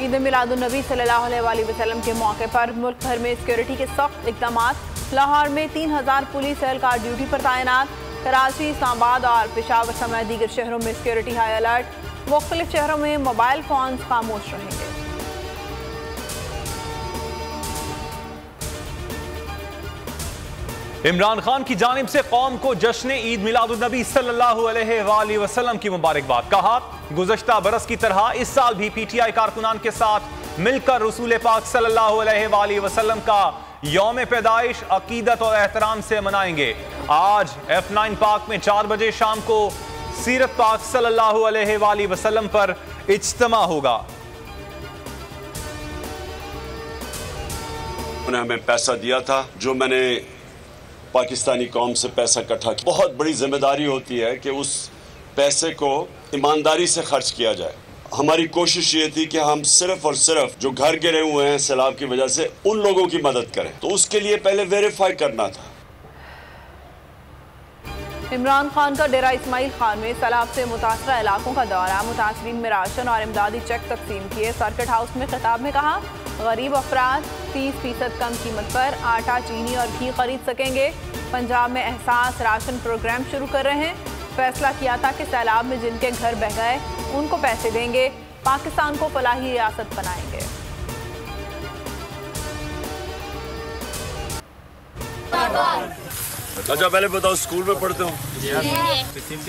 ईद मिलादुन्नबी सल्लल्लाहु अलैहि वसल्लम के मौके पर मुल्क भर में सिक्योरिटी के सख्त इक़दामात। लाहौर में 3000 पुलिस एहलकार ड्यूटी पर तैनात। कराची, इस्लामाबाद और पेशावर समेत दीगर शहरों में सिक्योरिटी हाई अलर्ट। मुख्तलिफ शहरों में मोबाइल फोन खामोश रहेंगे। इमरान खान की जानिब से कौम को जश्न ईद मिलादुन्नबी सल्लल्लाहु अलैहि वसल्लम की मुबारकबाद। कहा, गुज़श्ता बरस की तरह इस साल भी पीटीआई कारकुनान के साथ मिलकर रसूल पाक सल्लल्लाहु अलैहि वसल्लम का यौम पैदाइश अकीदत और एहतराम से मनाएंगे। आज F9 पार्क में 4 बजे शाम को सीरत पाक सल्लल्लाहु अलैहि वसल्लम पर इज्तिमा होगा। उन्होंने हमें पैसा दिया था, जो मैंने पाकिस्तानी कौम से पैसा इकट्ठा किया। बहुत बड़ी जिम्मेदारी होती है कि उस पैसे को ईमानदारी से खर्च किया जाए। हमारी कोशिश ये थी कि हम सिर्फ और सिर्फ जो घर गिरे हुए हैं सैलाब की वजह से, उन लोगों की मदद करें। तो उसके लिए पहले वेरीफाई करना था। इमरान खान का डेरा इस्माइल खान में सैलाब से मुतासरा इलाकों का दौरा। मुतासरीन में राशन और इमदादी चेक तकसीम किए। सर्किट हाउस में खिताब में कहा, गरीब अफराद 30% कम कीमत पर आटा, चीनी और घी खरीद सकेंगे। पंजाब में एहसास राशन प्रोग्राम शुरू कर रहे हैं। फैसला किया था कि सैलाब में जिनके घर बह गए उनको पैसे देंगे। पाकिस्तान को फलाही रियासत बनाएंगे। अच्छा, पहले बताओ, स्कूल में पढ़ते हो?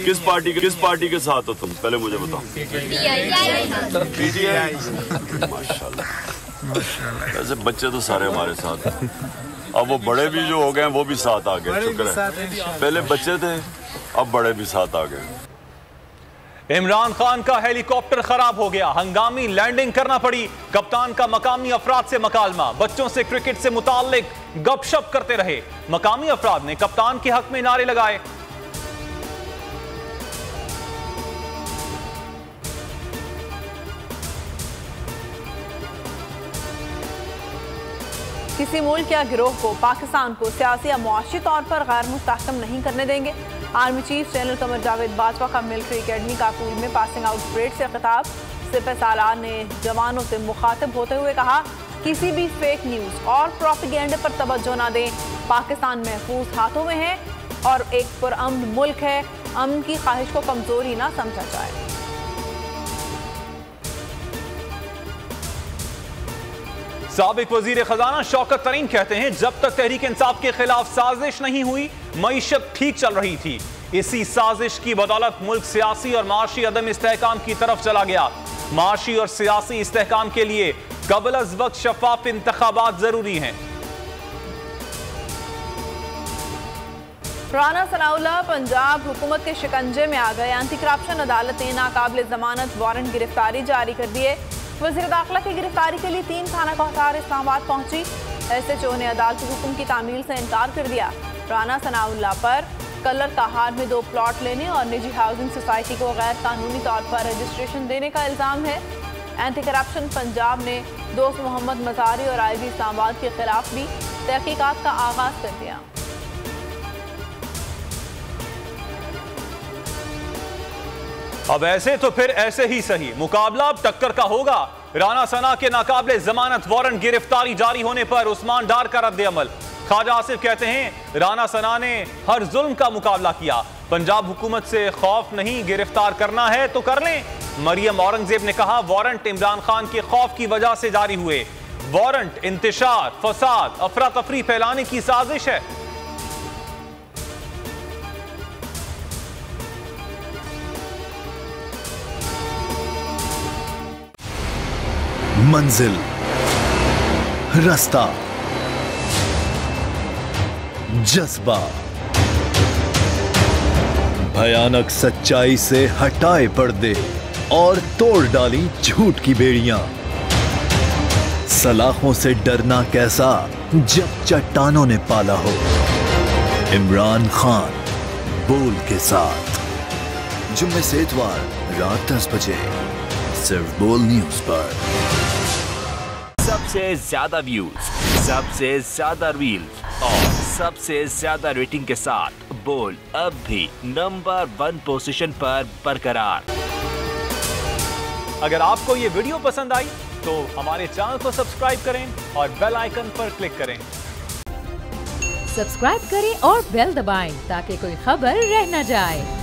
किस पार्टी के साथ हो तुम? पहले मुझे बताओ। पीटीआई। माशाल्लाह। वैसे बच्चे तो सारे हमारे साथ हैं। अब वो बड़े भी जो हो गए वो भी साथ आ गए। शुक्र है, पहले बच्चे थे, अब बड़े भी साथ आ गए। इमरान खान का हेलीकॉप्टर खराब हो गया, हंगामी लैंडिंग करना पड़ी। कप्तान का मकामी अफराद से मकालमा। बच्चों से क्रिकेट से मुताल्लिक गपशप करते रहे। मकामी अफराद ने कप्तान के हक में नारे लगाए। किसी मुल्क या गिरोह को पाकिस्तान को सियासी या मुआशी तौर पर गैर मुस्तहकम नहीं करने देंगे। Army chief general Qamar Javed Bajwa का मिलिट्री अकेडमी काकुल में पासिंग आउट परेड से खिताब। सिपह सालार ने जवानों से मुखातिब होते हुए कहा, किसी भी फेक न्यूज़ और प्रोपेगेंडे पर तवज्जो ना दें। पाकिस्तान महफूज हाथों में है और एक पुरअमन मुल्क है। अमन की ख्वाहिश को कमजोरी ना समझा जाए। साबिक वजीर खजाना शौकत तरीन कहते हैं, जब तक तहरीक इंसाफ के खिलाफ साजिश नहीं हुई, मईशत ठीक चल रही थी। इसी साजिश की बदौलत मुल्क सियासी और माशी अदम इस्तेहकाम की तरफ चला गया। माशी और सियासी इस्तेहकाम के लिए कबल अज वक्त शफाफ इंतखाबात जरूरी हैं। राना सनाउल्लाह पंजाब हुकूमत के शिकंजे में आ गए। एंटी करप्शन अदालत ने नाकाबिल जमानत वारंट गिरफ्तारी जारी कर दिए। वज़ीर दाखिला की गिरफ्तारी के लिए 3 थाना कोहतार इस्लामाबाद पहुंची। SHO ने अदालती हुक्म की तामील से इनकार कर दिया। राना सनाउल्लाह पर कलर कहार में 2 प्लॉट लेने और निजी हाउसिंग सोसाइटी को गैर कानूनी तौर पर रजिस्ट्रेशन देने का इल्ज़ाम है। एंटी करप्शन पंजाब ने दोस्त मोहम्मद मजारी और IB इस्लामाबाद के खिलाफ भी तहकीकात का आगाज कर दिया। अब ऐसे तो फिर ऐसे ही सही, मुकाबला अब टक्कर का होगा। राना सना के नाकाबिले जमानत वारंट गिरफ्तारी जारी होने पर उस्मान डार का रद्द अमल। ख्वाजा आसिफ कहते हैं, राना सना ने हर जुल्म का मुकाबला किया। पंजाब हुकूमत से खौफ नहीं, गिरफ्तार करना है तो कर लें। मरियम औरंगजेब ने कहा, वारंट इमरान खान के खौफ की वजह से जारी हुए। वारंट इंतशार, फसाद, अफरा तफरी फैलाने की साजिश है। मंजिल, रास्ता, जज्बा, भयानक सच्चाई से हटाए पर्दे और तोड़ डाली झूठ की बेड़ियां। सलाखों से डरना कैसा जब चट्टानों ने पाला हो। इमरान खान बोल के साथ, जुम्मे से इतवार रात 10 बजे सिर्फ बोल न्यूज पर। सबसे ज्यादा व्यूज, सबसे ज्यादा रील्स और सबसे ज्यादा रेटिंग के साथ बोल अब भी नंबर 1 पोजीशन पर बरकरार। अगर आपको ये वीडियो पसंद आई तो हमारे चैनल को सब्सक्राइब करें और बेल आइकन पर क्लिक करें। सब्सक्राइब करें और बेल दबाएं ताकि कोई खबर रह न जाए।